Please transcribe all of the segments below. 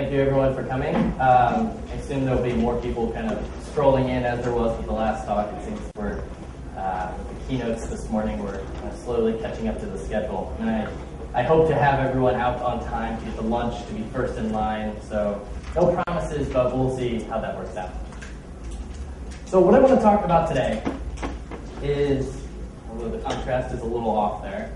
Thank you everyone for coming. I assume there'll be more people kind of strolling in as there was with the last talk. It seems we're, with the keynotes this morning, we're slowly catching up to the schedule. And I hope to have everyone out on time to get the lunch, to be first in line. So no promises, but we'll see how that works out. So what I want to talk about today is, although the contrast is a little off there,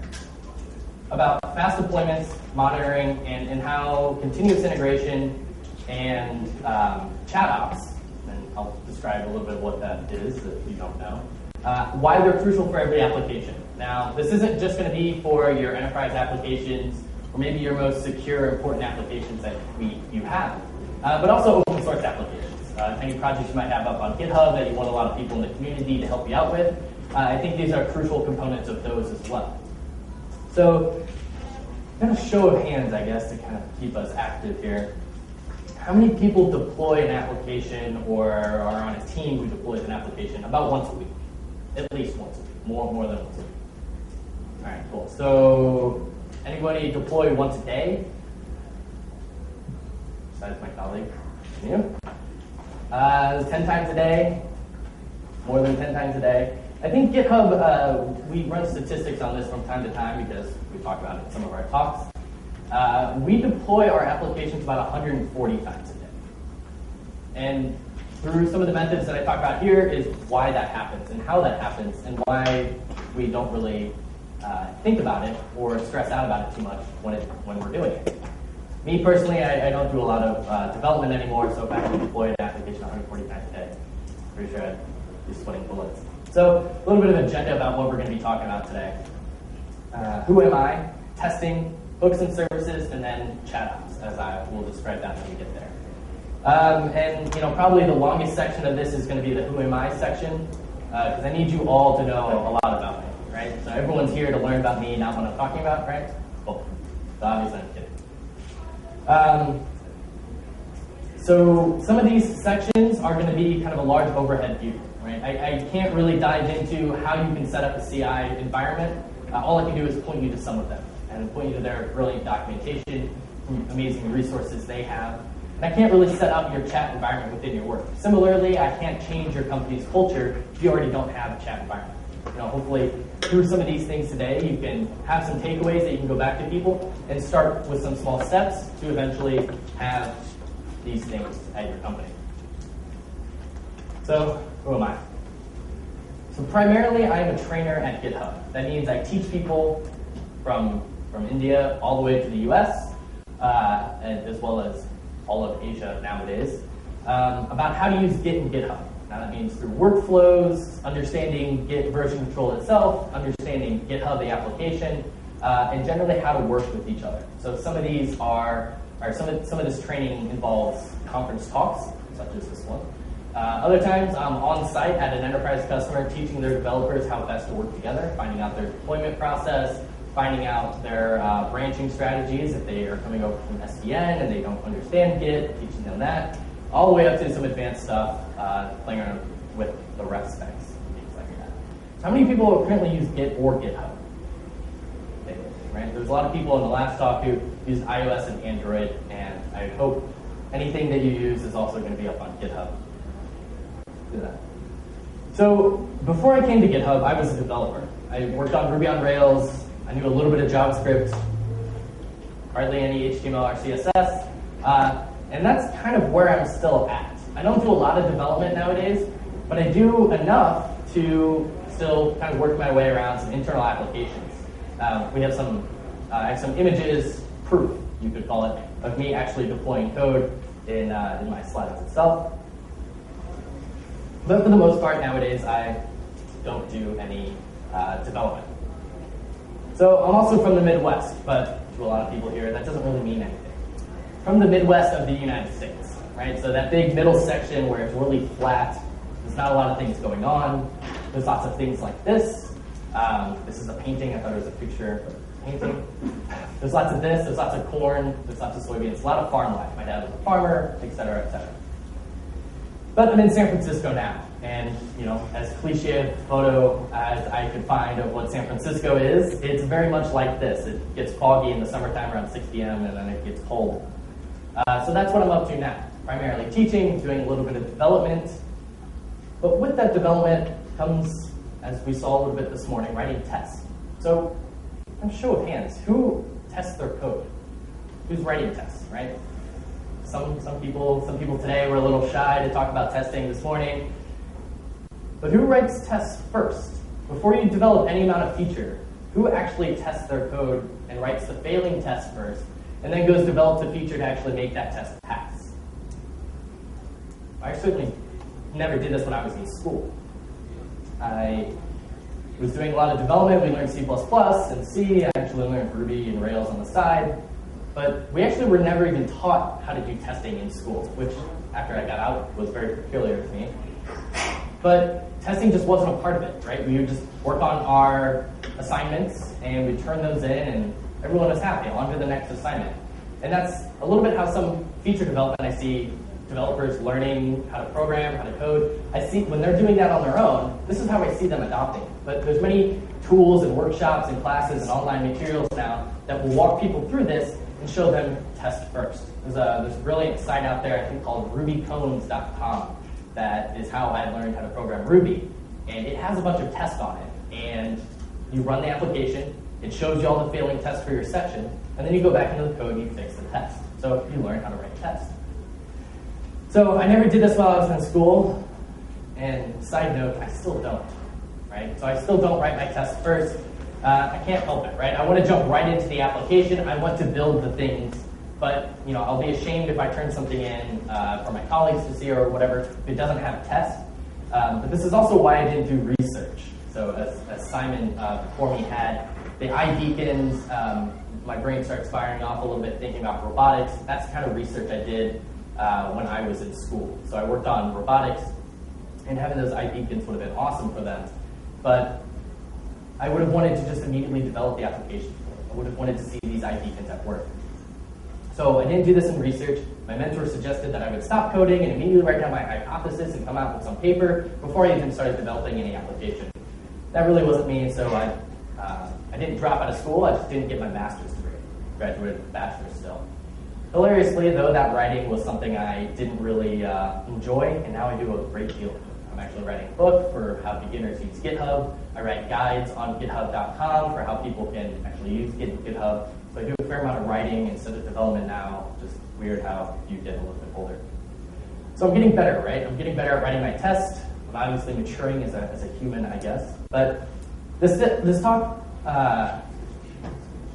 about fast deployments, monitoring, and how continuous integration and ChatOps, and I'll describe a little bit of what that is if you don't know, why they're crucial for every application. Now, this isn't just going to be for your enterprise applications or maybe your most secure, important applications that you have, but also open source applications. Any projects you might have up on GitHub that you want a lot of people in the community to help you out with, I think these are crucial components of those as well. So, kind of show of hands, I guess, to kind of keep us active here. How many people deploy an application or are on a team who deploys an application about once a week? At least once a week, more than once a week. All right, cool. So, anybody deploy once a day? Besides my colleague, you? 10 times a day? More than 10 times a day? I think GitHub, we run statistics on this from time to time because we talk about it in some of our talks. We deploy our applications about 140 times a day. And through some of the methods that I talk about here is why that happens and how that happens and why we don't really think about it or stress out about it too much when we're doing it. Me personally, I don't do a lot of development anymore, so if I had to deploy an application 140 times a day, I'm pretty sure I'd be sweating bullets. So a little bit of agenda about what we're going to be talking about today. Who am I? Testing, hooks and services, and then ChatOps, as I will describe that when we get there. And probably the longest section of this is going to be the who am I section, because I need you all to know a lot about me, right? So everyone's here to learn about me, not what I'm talking about, right? Cool. So obviously I'm kidding. So some of these sections are going to be kind of a large overhead view. Right? I can't really dive into how you can set up a CI environment. All I can do is point you to some of them and point you to their brilliant documentation, amazing resources they have. And I can't really set up your chat environment within your work. Similarly, I can't change your company's culture if you already don't have a chat environment. Hopefully through some of these things today, you can have some takeaways that you can go back to people and start with some small steps to eventually have these things at your company. So, who am I? So primarily, I am a trainer at GitHub. That means I teach people from India all the way to the US, and as well as all of Asia nowadays, about how to use Git and GitHub. Now that means through workflows, understanding Git version control itself, understanding GitHub, the application, and generally how to work with each other. So some of these some of this training involves conference talks, such as this one. Other times, I'm on site at an enterprise customer teaching their developers how best to work together, finding out their deployment process, finding out their branching strategies if they are coming over from SVN and they don't understand Git, teaching them that, all the way up to some advanced stuff, playing around with the ref specs, things like that. So how many people currently use Git or GitHub? Okay, right? There's a lot of people in the last talk who use iOS and Android, and I hope anything that you use is also going to be up on GitHub. Do that. So before I came to GitHub, I was a developer. I worked on Ruby on Rails. I knew a little bit of JavaScript, hardly any HTML or CSS, and that's kind of where I'm still at. I don't do a lot of development nowadays, but I do enough to still kind of work my way around some internal applications. We have I have some images, proof, you could call it, of me actually deploying code in my slides itself. But for the most part, nowadays, I don't do any development. So I'm also from the Midwest, but to a lot of people here, that doesn't really mean anything. From the Midwest of the United States, right? So that big middle section where it's really flat, there's not a lot of things going on. There's lots of things like this. This is a painting. I thought it was a picture of a painting. There's lots of this. There's lots of corn. There's lots of soybeans. A lot of farm life. My dad was a farmer, et cetera, et cetera. But I'm in San Francisco now, and as cliche a photo as I could find of what San Francisco is, it's very much like this. It gets foggy in the summertime around 6 p.m. and then it gets cold. So that's what I'm up to now, primarily teaching, doing a little bit of development. But with that development comes, as we saw a little bit this morning, writing tests. So, a show of hands, who tests their code? Who's writing tests, right? Some people today were a little shy to talk about testing this morning. But who writes tests first? Before you develop any amount of feature, who actually tests their code and writes the failing test first, and then goes develop the feature to actually make that test pass? I certainly never did this when I was in school. I was doing a lot of development. We learned C++ and C. I actually learned Ruby and Rails on the side. But we actually were never even taught how to do testing in school, which after I got out was very peculiar to me. But testing just wasn't a part of it, right? We would just work on our assignments and we'd turn those in and everyone was happy, on to the next assignment. And that's a little bit how some feature development I see developers learning how to program, how to code. I see when they're doing that on their own, this is how I see them adopting. But there's many tools and workshops and classes and online materials now that will walk people through this and show them test first. There's a brilliant site out there, I think called rubycones.com. That is how I learned how to program Ruby. And it has a bunch of tests on it. And you run the application, it shows you all the failing tests for your section, and then you go back into the code and you fix the test. So you learn how to write tests. So I never did this while I was in school, and side note, I still don't, right? So I still don't write my tests first. I can't help it, right? I want to jump right into the application. I want to build the things, but I'll be ashamed if I turn something in for my colleagues to see or whatever if it doesn't have a test. But this is also why I didn't do research. So as Simon before me had, the iBeacons, my brain starts firing off a little bit thinking about robotics. That's the kind of research I did when I was in school. So I worked on robotics, and having those iBeacons would have been awesome for them. But I would have wanted to just immediately develop the application. I would have wanted to see these iBeacons at work. So I didn't do this in research. My mentor suggested that I would stop coding and immediately write down my hypothesis and come out with some paper before I even started developing any application. That really wasn't me, so I didn't drop out of school. I just didn't get my master's degree. Graduated with a bachelor's still. Hilariously, though, that writing was something I didn't really enjoy, and now I do a great deal of it. I'm actually writing a book for how beginners use GitHub. I write guides on github.com for how people can actually use GitHub. So I do a fair amount of writing instead of development now. Just weird how you get a little bit older. So I'm getting better, right? I'm getting better at writing my tests. I'm obviously maturing as a human, I guess. But this talk,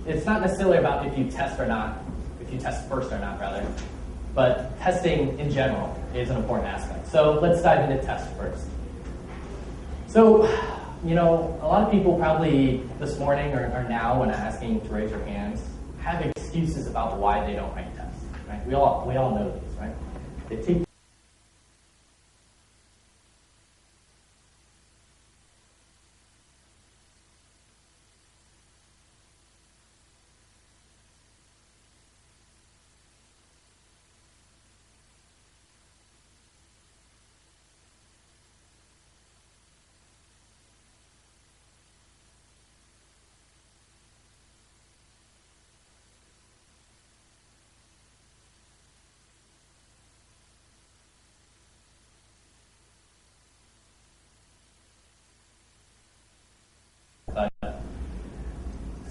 it's not necessarily about if you test or not, if you test first or not, rather. But testing in general is an important aspect. So let's dive into test first. So, a lot of people probably this morning or now when asking to raise your hands have excuses about why they don't write tests. Right? We all know these, right? They take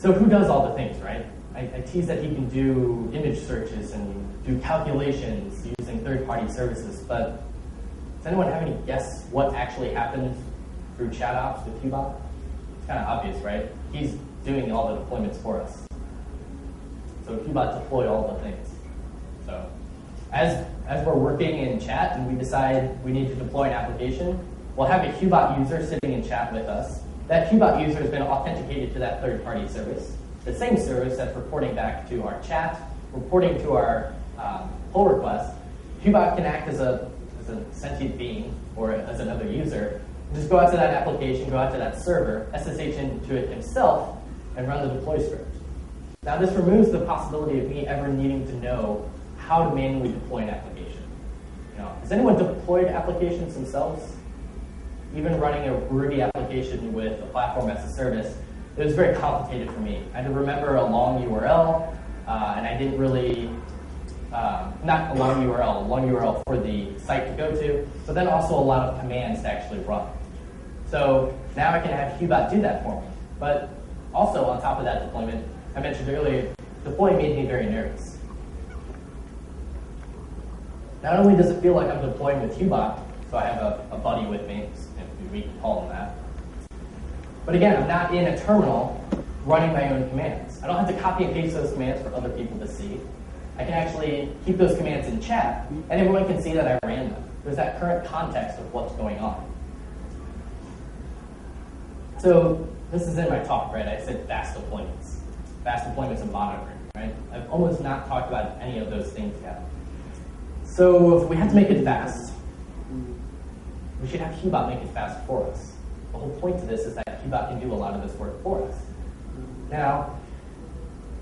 So who does all the things, right? I tease that he can do image searches and do calculations using third-party services, but does anyone have any guess what actually happens through ChatOps with Qbot? It's kind of obvious, right? He's doing all the deployments for us. So Qbot deploy all the things. So as we're working in chat and we decide we need to deploy an application, we'll have a Qbot user sitting in chat with us. That Qbot user has been authenticated to that third-party service. The same service that's reporting back to our chat, reporting to our pull request. Qbot can act as a sentient being or as another user, and just go out to that application, go out to that server, SSH into it himself, and run the deploy script. Now this removes the possibility of me ever needing to know how to manually deploy an application. Has anyone deployed applications themselves? Even running a Ruby application with a platform as a service, it was very complicated for me. I had to remember a long URL, and I didn't really not a long URL for the site to go to, but then also a lot of commands to actually run. So now I can have Qbot do that for me. But also on top of that deployment, I mentioned earlier, deploying made me very nervous. Not only does it feel like I'm deploying with Qbot, so I have a buddy with me, if we can call him that, but again, I'm not in a terminal running my own commands. I don't have to copy and paste those commands for other people to see. I can actually keep those commands in chat, and everyone can see that I ran them. There's that current context of what's going on. So this is in my talk, right? I said fast deployments and monitoring, right? I've almost not talked about any of those things yet. So if we have to make it fast, we should have Qbot make it fast for us. The whole point to this is that Qbot can do a lot of this work for us. Now,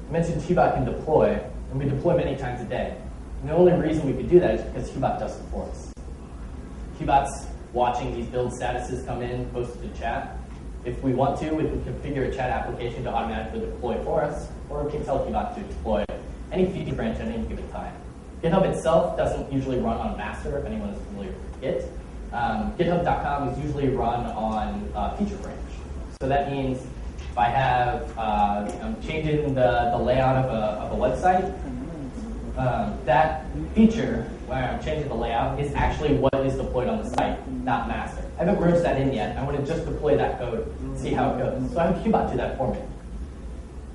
I mentioned Qbot can deploy, and we deploy many times a day. And the only reason we could do that is because Qbot does it for us. Qbot's watching these build statuses come in, posted to chat. If we want to, we can configure a chat application to automatically deploy for us, or we can tell Qbot to deploy any feature branch at any given time. GitHub itself doesn't usually run on master, if anyone is familiar with Git. GitHub.com is usually run on feature branch. So that means if I have, I'm changing the layout of a website, that feature where I'm changing the layout is actually what is deployed on the site, not master. I haven't merged that in yet. I want to just deploy that code, see how it goes. So I have Qbot do that for me.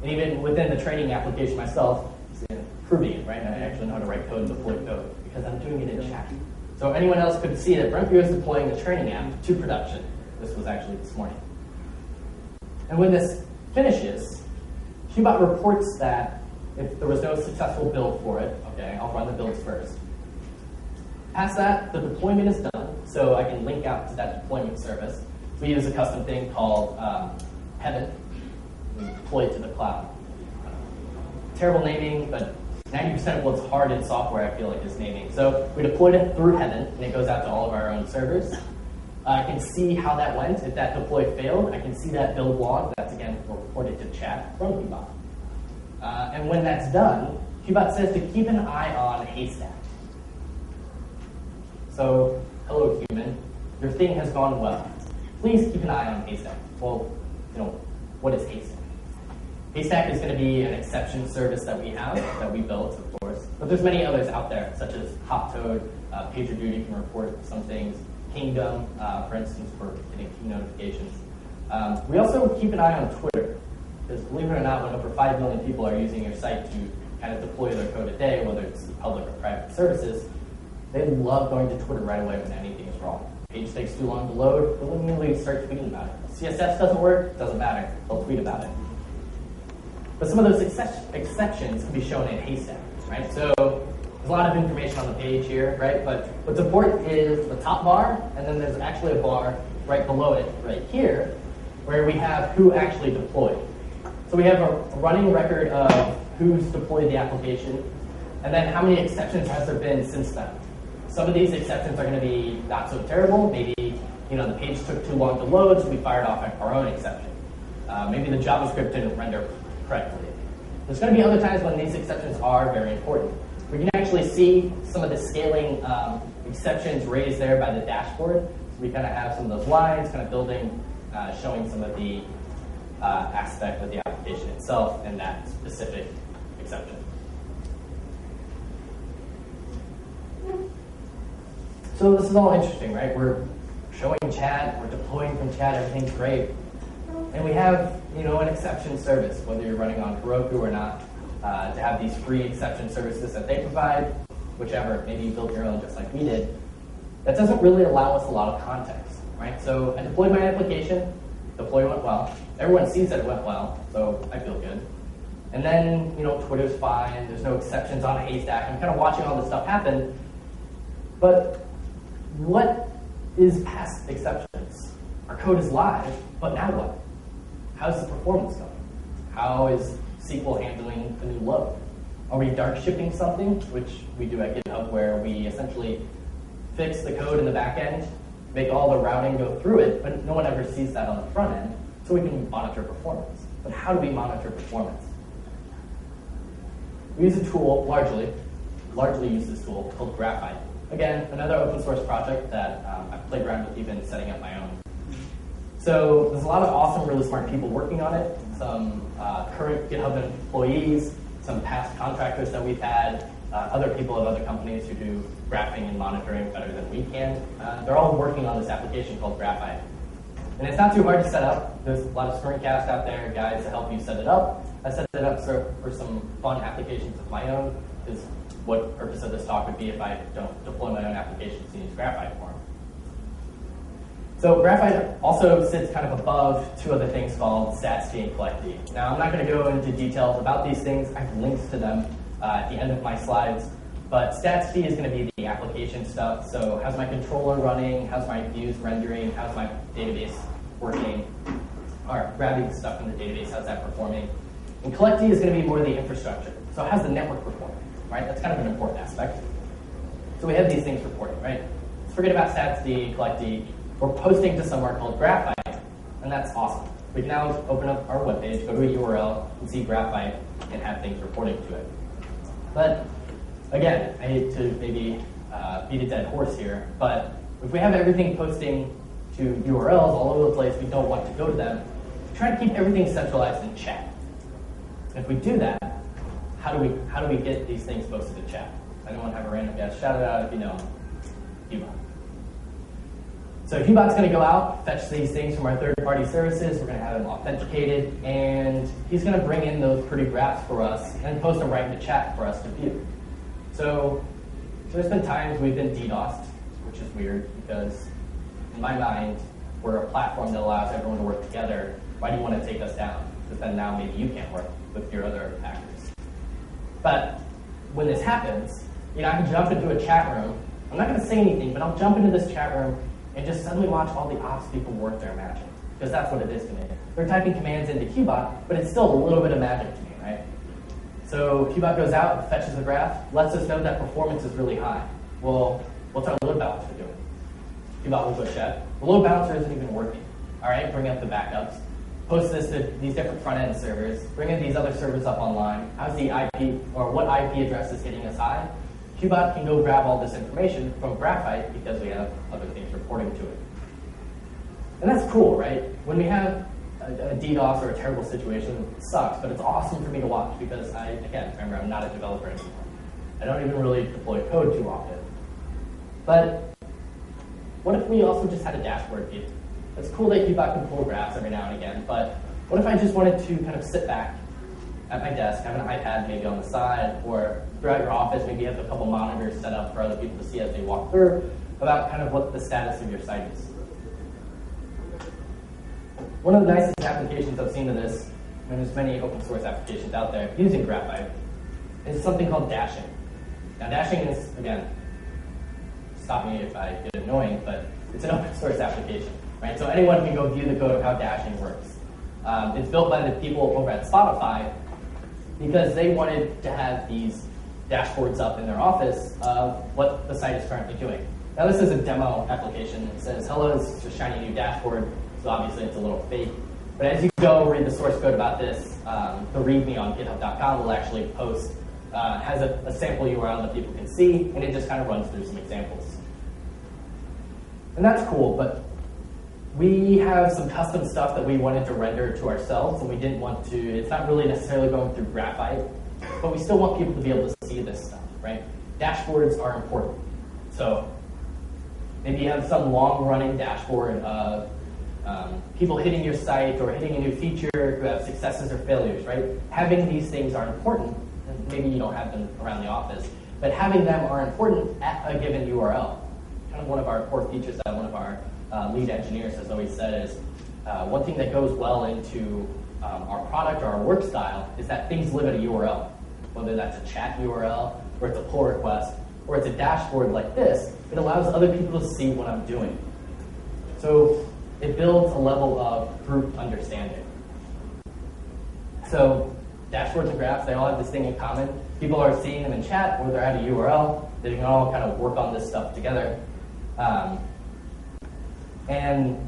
And even within the training application myself, proving it, right? I actually know how to write code and deploy code because I'm doing it in chat. So anyone else could see that Brent is deploying the training app to production. This was actually this morning. And when this finishes, Qbot reports that if there was no successful build for it, okay, I'll run the builds first. Past that, the deployment is done, so I can link out to that deployment service. We use a custom thing called Heaven. We deploy it to the cloud. Terrible naming, but 90% of what's hard in software, I feel like, is naming. So we deployed it through Heaven, and it goes out to all of our own servers. I can see how that went. If that deploy failed, I can see that build log. That's, again, reported to chat from Qbot. And when that's done, Qbot says to keep an eye on Haystack. So, hello, human. Your thing has gone well. Please keep an eye on Haystack. Well, what is Haystack? Haystack is going to be an exception service that we have, that we built, of course. But there's many others out there, such as Hoptoad, PagerDuty can report some things, Kingdom, for instance, for getting key notifications. We also keep an eye on Twitter, because believe it or not, when over 5 million people are using your site to kind of deploy their code a day, whether it's public or private services, they love going to Twitter right away when anything is wrong. Page takes too long to load, they'll immediately start tweeting about it. CSS doesn't work, doesn't matter, they'll tweet about it. But some of those exceptions can be shown in Haystack, right? So there's a lot of information on the page here, right? But what's important is the top bar, and then there's actually a bar right below it, right here, where we have who actually deployed. So we have a running record of who's deployed the application, and then how many exceptions has there been since then. Some of these exceptions are going to be not so terrible. Maybe the page took too long to load, so we fired off our own exception. Maybe the JavaScript didn't render correctly. There's going to be other times when these exceptions are very important. We can actually see some of the scaling exceptions raised there by the dashboard. So we kind of have some of those lines kind of building, showing some of the aspect of the application itself and that specific exception. So this is all interesting, right? We're showing chat, we're deploying from chat, everything's great. And we have, an exception service, whether you're running on Heroku or not, to have these free exception services that they provide, whichever, maybe you built your own just like we did. That doesn't really allow us a lot of context, right? So I deployed my application, deploy went well. Everyone sees that it went well, so I feel good. And then, Twitter's fine, there's no exceptions on Haystack. I'm kind of watching all this stuff happen. But what is past exceptions? Our code is live, but now what? How's the performance going? How is SQL handling the new load? Are we dark shipping something, which we do at GitHub, where we essentially fix the code in the back end, make all the routing go through it, but no one ever sees that on the front end, so we can monitor performance. But how do we monitor performance? We use a tool, largely, largely use this tool called Graphite. Again, another open source project that I've played around with even setting up my own. So there's a lot of awesome, really smart people working on it. Some current GitHub employees, some past contractors that we've had, other people at other companies who do graphing and monitoring better than we can. They're all working on this application called Graphite. And it's not too hard to set up. There's a lot of screencasts out there, guides to help you set it up. I set it up for some fun applications of my own, is what purpose of this talk would be if I don't deploy my own applications and use Graphite for them. So Graphite also sits kind of above two other things called StatsD and CollectD. Now I'm not going to go into details about these things. I have links to them at the end of my slides. But StatsD is going to be the application stuff. So how's my controller running? How's my views rendering? How's my database working? Or grabbing stuff from the database, how's that performing? And CollectD is going to be more the infrastructure. So how's the network performing, right? That's kind of an important aspect. So we have these things reporting, right? Let's forget about StatsD, CollectD. We're posting to somewhere called Graphite, and that's awesome. We can now open up our webpage, go to a URL, and see Graphite, and have things reporting to it. But again, I hate to maybe beat a dead horse here, but if we have everything posting to URLs all over the place, we don't want to go to them, try to keep everything centralized in chat. And if we do that, how do we get these things posted to chat? Anyone have a random guess? Shout it out if you know Hubot. So Hubot's going to go out, fetch these things from our third-party services. We're going to have them authenticated, and he's going to bring in those pretty graphs for us and post them right in the chat for us to view. So there's been times we've been DDoSed, which is weird because in my mind, we're a platform that allows everyone to work together. Why do you want to take us down? Because then now maybe you can't work with your other actors. But when this happens, I can jump into a chat room. I'm not going to say anything, but I'll jump into this chat room and just suddenly watch all the ops people work their magic. Because that's what it is to me. They're typing commands into Hubot, but it's still a little bit of magic to me, right? So Hubot goes out, fetches the graph, lets us know that performance is really high. Well, what's our load balancer doing? Hubot will go check. The load balancer isn't even working. All right, bring up the backups. Post this to these different front-end servers. Bring in these other servers up online. How's the IP, or what IP address is hitting us high? Hubot can go grab all this information from Graphite because we have other things reporting to it. And that's cool, right? When we have a DDoS or a terrible situation, it sucks, but it's awesome for me to watch because again, remember, I'm not a developer anymore. I don't even really deploy code too often. But what if we also just had a dashboard view? It's cool that Hubot can pull graphs every now and again, but what if I just wanted to kind of sit back at my desk, have an iPad maybe on the side, or throughout your office, maybe you have a couple monitors set up for other people to see as they walk through about kind of what the status of your site is. One of the nicest applications I've seen of this, and there's many open source applications out there using Graphite, is something called dashing. Now dashing is, again, stop me if I get annoying, but it's an open source application, right? So anyone can go view the code of how dashing works. It's built by the people over at Spotify because they wanted to have these dashboards up in their office of what the site is currently doing. Now this is a demo application. It says, hello, this is a shiny new dashboard. So obviously it's a little fake. But as you go read the source code about this, the README on github.com will actually post, has a sample URL that people can see, and it just kind of runs through some examples. And that's cool, but we have some custom stuff that we wanted to render to ourselves, and we didn't want to, it's not really necessarily going through Graphite, but we still want people to be able to see this stuff, right? Dashboards are important. So maybe you have some long-running dashboard of people hitting your site or hitting a new feature who have successes or failures, right? Having these things are important, and maybe you don't have them around the office, but having them are important at a given URL. Kind of one of our core features that one of our lead engineers has always said is one thing that goes well into our product or our work style is that things live at a URL, whether that's a chat URL or it's a pull request or it's a dashboard like this. It allows other people to see what I'm doing. So it builds a level of group understanding. So dashboards and graphs, they all have this thing in common. People are seeing them in chat or they're at a URL. They can all kind of work on this stuff together. And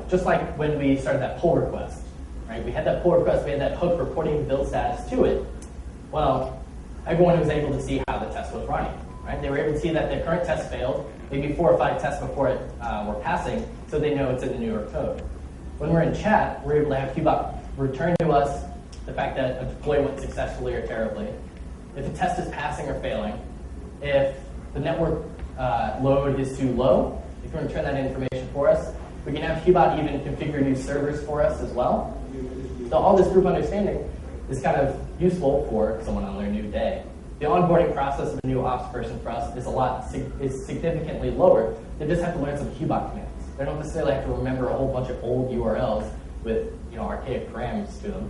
just like when we started that pull request, right? We had that pull request, we had that hook reporting build status to it. Well, everyone was able to see how the test was running. Right? They were able to see that the current test failed, maybe 4 or 5 tests before it were passing, so they know it's in the newer code. When we're in chat, we're able to have Qbot return to us the fact that a deploy went successfully or terribly, if a test is passing or failing, if the network load is too low, it can return that information for us. We can have Qbot even configure new servers for us as well. So all this group understanding is kind of useful for someone on their new day. The onboarding process of a new ops person for us is significantly lower. They just have to learn some Qbot commands. They don't necessarily have to remember a whole bunch of old URLs with archaic params to them.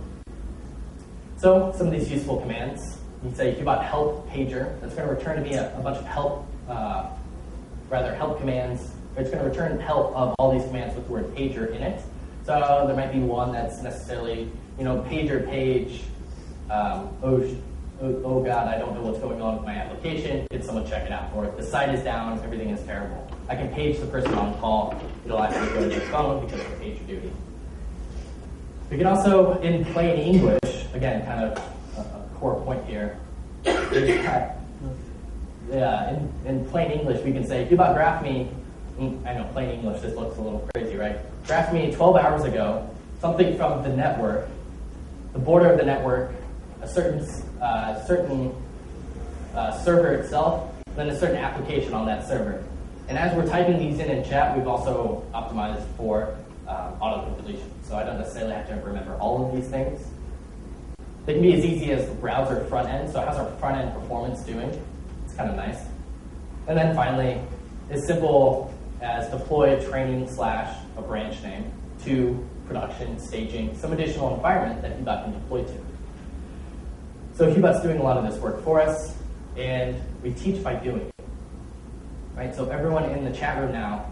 So some of these useful commands, you say Qbot help pager. That's going to return to me a bunch of help commands. It's going to return help of all these commands with the word pager in it. So there might be one that's necessarily, pager page, oh God, I don't know what's going on with my application. Did someone check it out for it? The site is down, everything is terrible. I can page the person on call. It'll actually go to their phone because of pager duty. We can also, in plain English, again, kind of a core point here. In plain English, we can say, Qbot graph me, I know, plain English, this looks a little crazy, right? Graph me 12 hours ago, something from the network, the border of the network, a certain server itself, and then a certain application on that server. And as we're typing these in chat, we've also optimized for auto-completion. So I don't necessarily have to remember all of these things. They can be as easy as the browser front end. So how's our front end performance doing? It's kind of nice. And then finally, as simple as deploy training / a branch name to production, staging, some additional environment that Qbot can deploy to. So Qbot's doing a lot of this work for us, and we teach by doing. Right? So everyone in the chat room now,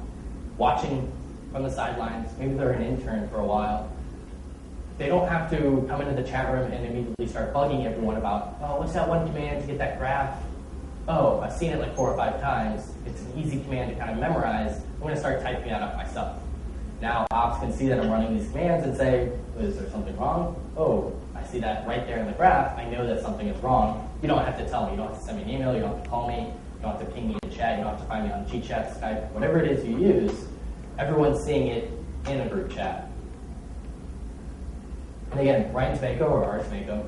watching from the sidelines, maybe they're an intern for a while, they don't have to come into the chat room and immediately start bugging everyone about, oh, what's that one command to get that graph? Oh, I've seen it like 4 or 5 times. It's an easy command to kind of memorize. I'm going to start typing that up myself. Now ops can see that I'm running these commands and say, is there something wrong? Oh, I see that right there in the graph. I know that something is wrong. You don't have to tell me. You don't have to send me an email. You don't have to call me. You don't have to ping me in chat. You don't have to find me on GChat, Skype, whatever it is you use. Everyone's seeing it in a group chat. And again, Ryan Tmako, or Art Tmako,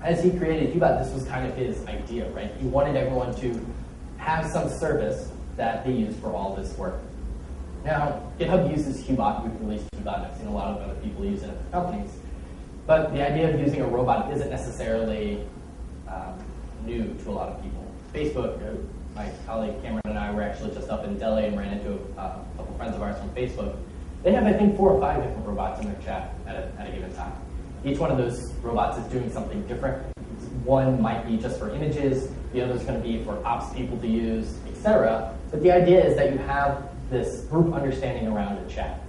as he created Qbot, this was kind of his idea, right? He wanted everyone to have some service that they use for all this work. Now, GitHub uses Qbot. We've released Qbot. I've seen a lot of other people use it at companies. But the idea of using a robot isn't necessarily new to a lot of people. Facebook, my colleague Cameron and I were actually just up in Delhi and ran into a couple friends of ours from Facebook. They have, I think, 4 or 5 different robots in their chat at a given time. Each one of those robots is doing something different. One might be just for images, the other is going to be for ops people to use, etc. But the idea is that you have this group understanding around a chat.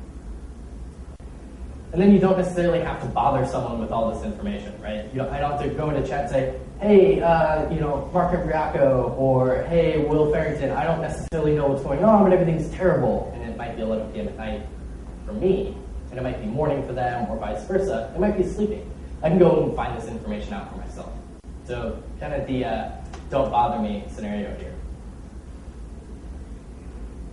And then you don't necessarily have to bother someone with all this information, right? I don't have to go into chat and say, hey, Mark Embriaco, or hey, Will Farrington, I don't necessarily know what's going on, but everything's terrible. And it might be 11 p.m. at night for me, and it might be morning for them, or vice versa. It might be sleeping. I can go and find this information out for myself. So kind of the don't bother me scenario here.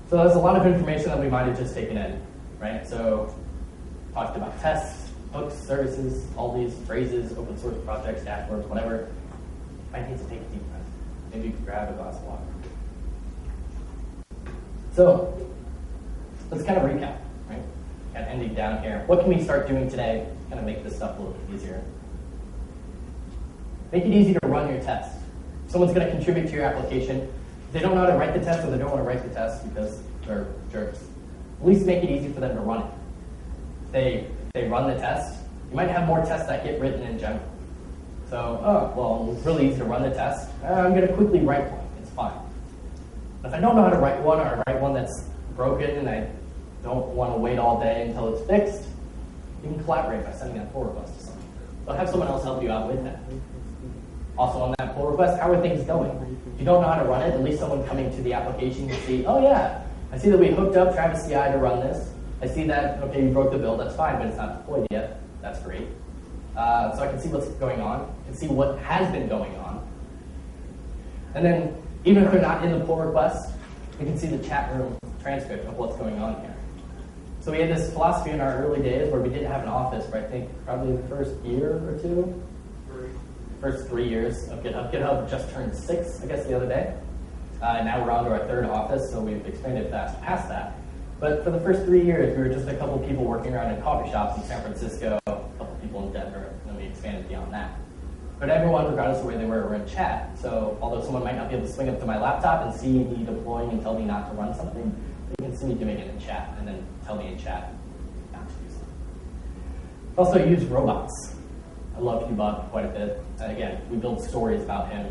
So there's a lot of information that we might have just taken in, right? So talked about tests, hooks, services, all these phrases, open source projects, dashboards, whatever. Might need to take a deep breath. Maybe you can grab a glass of water. So let's kind of recap, right? Kind of ending down here. What can we start doing today to kind of make this stuff a little bit easier? Make it easy to run your test. Someone's going to contribute to your application. If they don't know how to write the test, or they don't want to write the test because they're jerks, at least make it easy for them to run it. If they run the test, you might have more tests that get written in general. So, it's really easy to run the test. I'm going to quickly write one. It's fine. But if I don't know how to write one, or I write one that's broken and I don't want to wait all day until it's fixed, you can collaborate by sending that pull request to someone. So have someone else help you out with that. Also on that pull request, how are things going? If you don't know how to run it, at least someone coming to the application can see, oh yeah, I see that we hooked up Travis CI to run this. I see that, okay, you broke the build, that's fine, but it's not deployed yet. That's great. So I can see what's going on. I can see what has been going on. And then, even if they're not in the pull request, we can see the chat room transcript of what's going on here. So we had this philosophy in our early days where we didn't have an office for, I think, probably the first year or two. First 3 years of GitHub. GitHub just turned 6, I guess, the other day. Now we're on to our 3rd office, so we've expanded past that. But for the first 3 years, we were just a couple people working around in coffee shops in San Francisco, a couple people in Denver, and then we expanded beyond that. But everyone, regardless of where they were in chat. So although someone might not be able to swing up to my laptop and see me deploying and tell me not to run something, they can see me doing it in chat and then tell me in chat not to do something. Also use robots. I love Qbot quite a bit. Again, we build stories about him.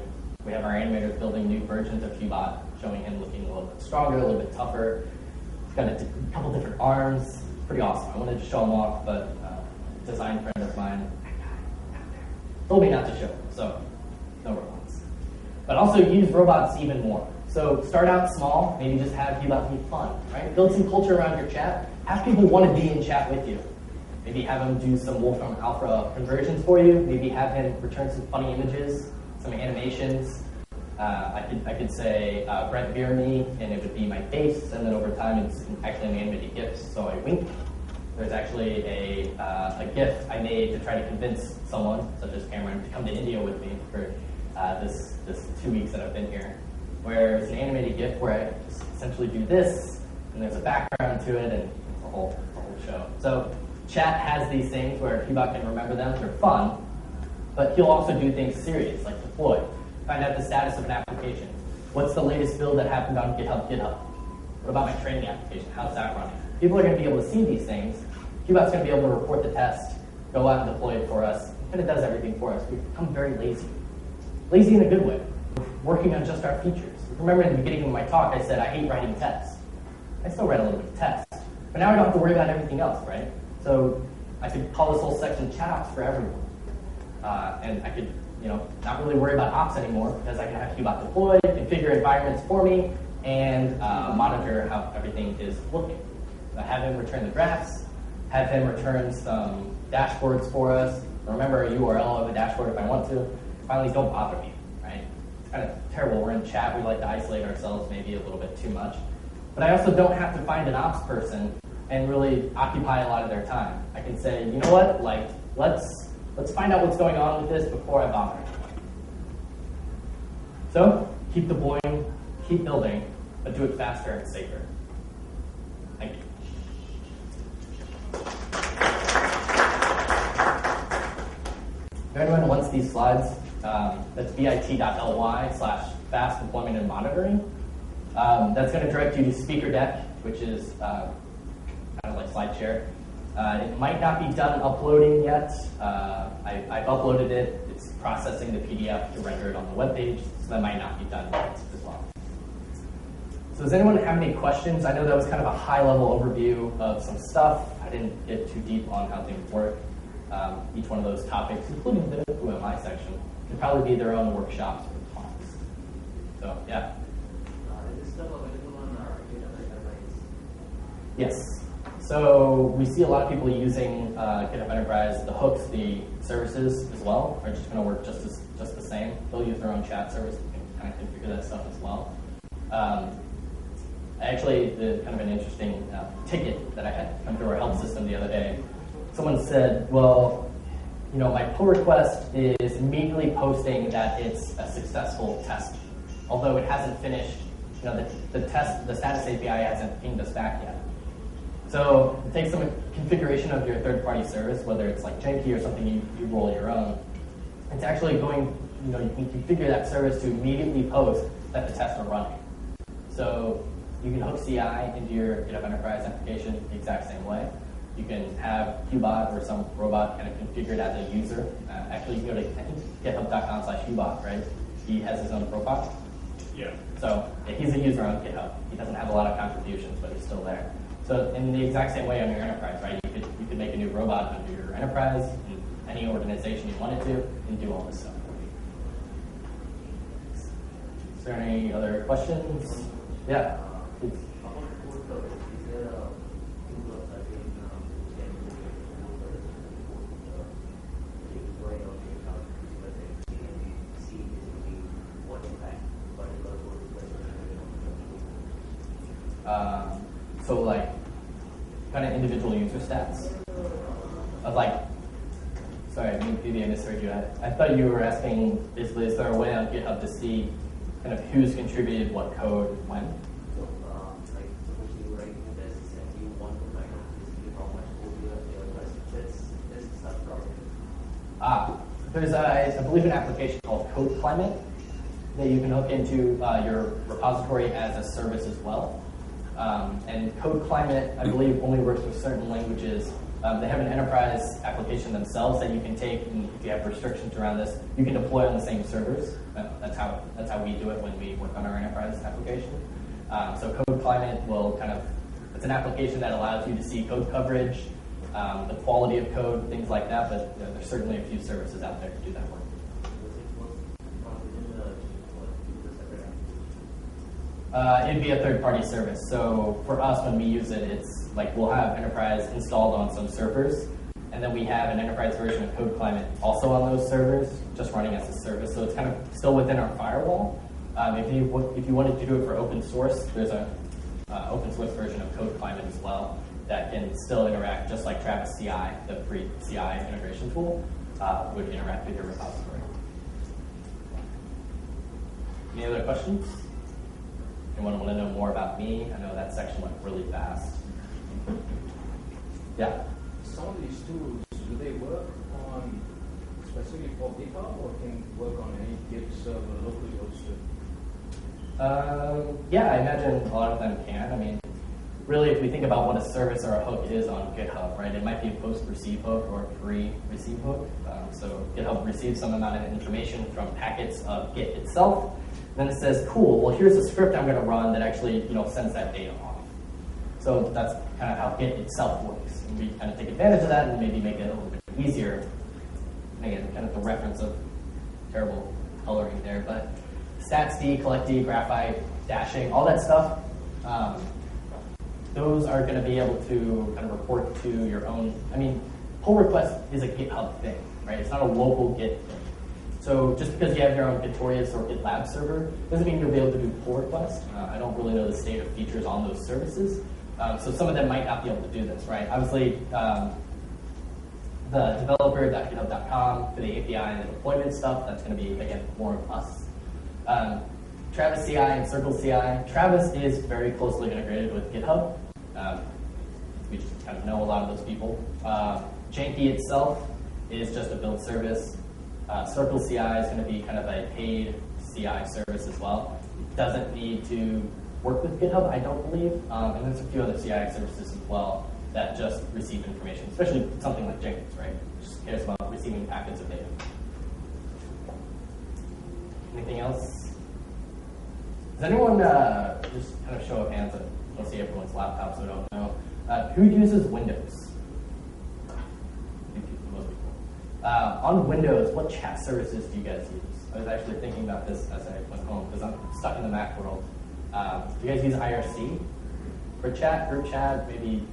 We have our animators building new versions of Qbot, showing him looking a little bit stronger, a little bit tougher. He's got a couple different arms. Pretty awesome. I wanted to show him off, but a design friend of mine told me not to show him, so no robots. But also use robots even more. So start out small, maybe just have Qbot be fun, right? Build some culture around your chat. Have people want to be in chat with you. Maybe have him do some Wolfram Alpha conversions for you. Maybe have him return some funny images, some animations. I could say, Brent beer me, and it would be my face, and then over time it's actually an animated GIF, so I wink. There's actually a GIF I made to try to convince someone, such as Cameron, to come to India with me for this 2 weeks that I've been here, where it's an animated GIF where I just essentially do this, and there's a background to it, and it's a whole show. So chat has these things where Qbot can remember them. They're fun, but he'll also do things serious, like deploy. Find out the status of an application. What's the latest build that happened on GitHub? What about my training application? How's that running? People are going to be able to see these things. Qbot's going to be able to report the test, go out and deploy it for us, and it does everything for us. We've become very lazy. Lazy in a good way. We're working on just our features. Remember in the beginning of my talk, I said I hate writing tests. I still write a little bit of tests, but now I don't have to worry about everything else, right? So I could call this whole section ChatOps for everyone. And I could, not really worry about ops anymore because I can have Qbot deploy, configure environments for me, and monitor how everything is looking. Have him return the graphs, have him return some dashboards for us, remember a URL of a dashboard if I want to. Finally, don't bother me, right? It's kind of terrible. We're in chat. We like to isolate ourselves maybe a little bit too much. But I also don't have to find an ops person and really occupy a lot of their time. I can say, you know what, let's find out what's going on with this before I bother. So keep deploying, keep building, but do it faster and safer. Thank you. If anyone wants these slides, that's bit.ly/fast deployment and monitoring. That's going to direct you to Speaker Deck, which is kind of like SlideShare. It might not be done uploading yet. I've uploaded it. It's processing the PDF to render it on the web page, so that might not be done yet as well. So does anyone have any questions? I know that was kind of a high-level overview of some stuff. I didn't get too deep on how things work. Each one of those topics, including the Who Am I section, could probably be their own workshops or talks. So, yeah. Is this still available on our GitHub Enterprise? Yes. So we see a lot of people using GitHub Enterprise. The hooks, the services as well, are just going to work just the same. They'll use their own chat service. You can kind of configure that stuff as well. Actually, kind of an interesting ticket that I had come through our help system the other day. Someone said, well, my pull request is immediately posting that it's a successful test, although it hasn't finished. The status API hasn't pinged us back yet. So it takes some configuration of your third-party service, whether it's like Jenkins or something you roll your own. It's actually going, you can configure that service to immediately post that the tests are running. So you can hook CI into your GitHub Enterprise application the exact same way. You can have Qbot or some robot kind of configured as a user. Actually, you can go to github.com/qbot, right? He has his own profile. Yeah. So he's a user on GitHub. He doesn't have a lot of contributions, but he's still there. So in the exact same way on your enterprise, right? You could make a new robot under your enterprise in any organization you wanted to and do all this stuff. Is there any other questions? Yeah, please. So like kind of individual user stats of like, sorry, maybe I misheard you. I thought you were asking basically, is there a way on GitHub to see kind of who's contributed what code when? So, like, suppose you write this and you want to find out basically how much code you have there, this is not problem. There's, I believe, an application called Code Climate that you can hook into your repository as a service as well. And Code Climate, I believe, only works with certain languages. They have an enterprise application themselves that you can take, and if you have restrictions around this, you can deploy on the same servers. That's how we do it when we work on our enterprise application. So Code Climate will it's an application that allows you to see code coverage, the quality of code, things like that, but there's certainly a few services out there to do that work. It'd be a third-party service. So for us, when we use it, it's like we'll have Enterprise installed on some servers, and then we have an Enterprise version of Code Climate also on those servers, just running as a service. So it's kind of still within our firewall. If you wanted to do it for open source, there's a open source version of Code Climate as well that can still interact just like Travis CI, the free CI integration tool, would interact with your repository. Any other questions? Anyone want to know more about me? I know that section went really fast. Yeah? Some of these tools, do they work on specifically for GitHub or can work on any Git server locally hosted? Yeah, I imagine a lot of them can. I mean, really, if we think about what a service or a hook is on GitHub, right, it might be a post-receive hook or a pre-receive hook. So GitHub receives some amount of information from packets of Git itself. Then it says, cool, well, here's a script I'm going to run that actually sends that data off. So that's kind of how Git itself works. And we kind of take advantage of that and maybe make it a little bit easier. And again, kind of the reference of terrible coloring there. But statsd, collectd, graphite, dashing, all that stuff, those are going to be able to kind of report to your own. I mean, pull request is a GitHub thing, right? It's not a local Git thing. So just because you have your own Gitorius or GitLab server doesn't mean you'll be able to do pull requests. I don't really know the state of features on those services. So some of them might not be able to do this, right? Obviously, the developer.github.com for the API and the deployment stuff, that's going to be, again, more of us. Travis CI and Circle CI. Travis is very closely integrated with GitHub. We just kind of know a lot of those people. Janky itself is just a build service. Circle CI is going to be kind of a paid CI service as well. It doesn't need to work with GitHub, I don't believe. And there's a few other CI services as well that just receive information, especially something like Jenkins, right? It just cares about receiving packets of data. Anything else? Does anyone, just kind of show of hands, I don't see everyone's laptop, so I don't know. Who uses Windows? Most people. On Windows, what chat services do you guys use? I was actually thinking about this as I went home, because I'm stuck in the Mac world. Do you guys use IRC for chat, group chat, maybe?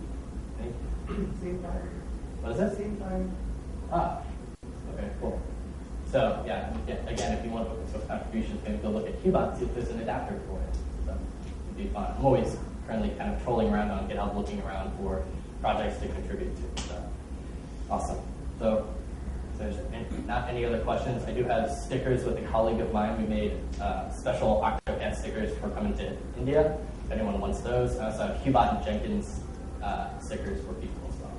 Same time. What is it? Same time. Ah, okay, cool. So yeah, again, if you want open source contributions, maybe go look at Qbot, see if there's an adapter for it. So it'd be fun. I'm always currently kind of trolling around on GitHub, looking around for projects to contribute to. So awesome. So if there's not any other questions, I do have stickers with a colleague of mine. We made special Octocat stickers for coming to India. If anyone wants those, I also have Qbot and Jenkins stickers for people as well.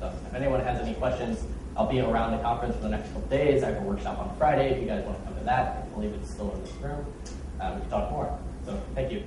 So if anyone has any questions, I'll be around the conference for the next couple days. I have a workshop on Friday if you guys want to come to that. I believe it's still in this room. We can talk more. So thank you.